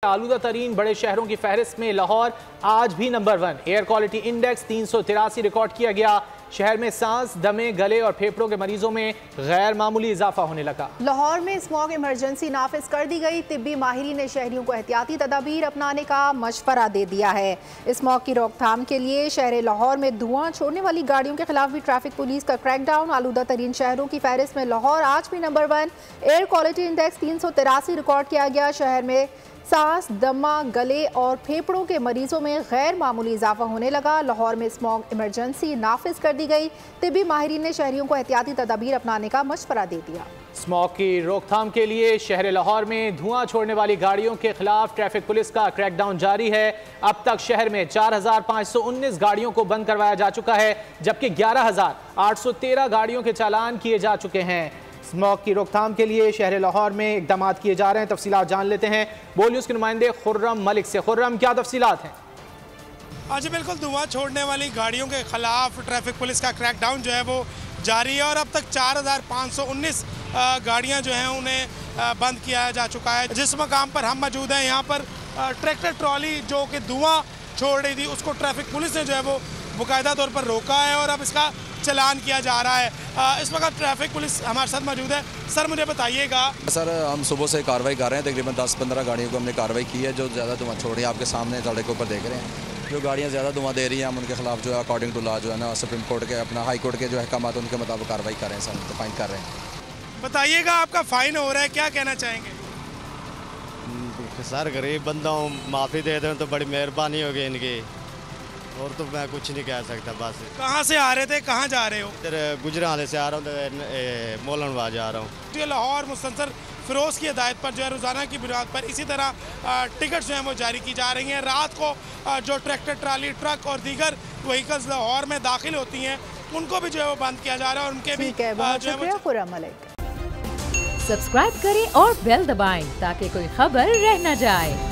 आलूदा तरीन बड़े शहरों की फहरिस्त में लाहौर आज भी number 1। Air quality index 383 record किया गया। शहर में सांस, दमे, गले और फेफड़ों के मरीजों में गैर मामूली इजाफा होने लगा। लाहौर में स्मॉग इमरजेंसी नाफिज कर दी गई। तिब्बी माहिरीन ने शहरियों को एहतियाती तदाबीर अपनाने का मशवरा दे दिया है। स्मॉग की रोकथाम के लिए शहर लाहौर में धुआं छोड़ने वाली गाड़ियों के खिलाफ भी ट्रैफिक पुलिस का क्रैकडाउन। आलूदा तरीन शहरों की फहरिस्त में लाहौर आज भी number 1। Air quality index 383 record किया गया। शहर में सांस, दमा, गले और फेफड़ों के मरीजों में गैर मामूली इजाफा होने लगा। लाहौर में स्मॉग इमरजेंसी नाफिज कर दी गई। तिब्बी माहिरीन ने शहरियों को एहतियाती तदाबीर अपनाने का मशवरा दे दिया। स्मॉग की रोकथाम के लिए शहर लाहौर में धुआं छोड़ने वाली गाड़ियों के खिलाफ ट्रैफिक पुलिस का क्रैकडाउन जारी है। अब तक शहर में 4519 गाड़ियों को बंद करवाया जा चुका है, जबकि 11813 गाड़ियों के चालान किए जा चुके हैं। स्मॉग की रोकथाम के लिए शहर लाहौर में इकदाम किए जा रहे हैं। तफसीलात जान लेते हैं बोल न्यूज़ के नुमाइंदे खुर्रम मलिक से। खुर्रम, क्या तफसीलात हैं? आज बिल्कुल धुआं छोड़ने वाली गाड़ियों के खिलाफ ट्रैफिक पुलिस का क्रैकडाउन जो है वो जारी है और अब तक 4519 गाड़ियां जो हैं उन्हें बंद किया जा चुका है। जिस मकाम पर हम मौजूद हैं यहाँ पर ट्रैक्टर ट्रॉली जो कि धुआं छोड़ रही थी उसको ट्रैफिक पुलिस ने जो है वो बाकायदा तौर पर रोका है और अब इसका चलान किया जा रहा है। इस वक्त ट्रैफिक पुलिस हमारे साथ मौजूद है। सर मुझे बताइएगा। सर हम सुबह से कार्रवाई कर रहे हैं, तकरीबन 10-15 गाड़ियों को हमने कार्रवाई की है जो ज़्यादा धुआं छोड़ रही है। आपके सामने सड़क के ऊपर देख रहे हैं जो गाड़ियाँ ज़्यादा धुआं दे रही हैं, हम उनके खिलाफ जो है अकॉर्डिंग टू लॉ जो है ना सुप्रीम कोर्ट के अपना हाई कोर्ट के जो अहकाम उनके मुताबिक कार्रवाई कर रहे हैं। सर तो फाइन कर रहे हैं। बताइएगा, आपका फ़ाइन हो रहा है, क्या कहना चाहेंगे? सर गरीब बंदा हूँ, माफ़ी दे दें तो बड़ी मेहरबानी होगी इनकी, और तो मैं कुछ नहीं कह सकता। बस कहाँ से आ रहे थे, कहाँ जा रहे हो? इधर गुजरात से आ रहा हूँ, मोलनवा जा रहा हूँ। ये लाहौर मुस्तनसर फिरोज़ की हिदायत पर जो है रोज़ाना की बुनियाद पर इसी तरह टिकट जो हैं वो जारी की जा रही हैं। रात को जो ट्रैक्टर ट्राली, ट्रक और दीगर व्हीकल्स लाहौर में दाखिल होती हैं उनको भी जो है वो बंद किया जा रहा है और उनके भी सब्सक्राइब करें और बेल दबाएं ताकि कोई खबर रह न जाए।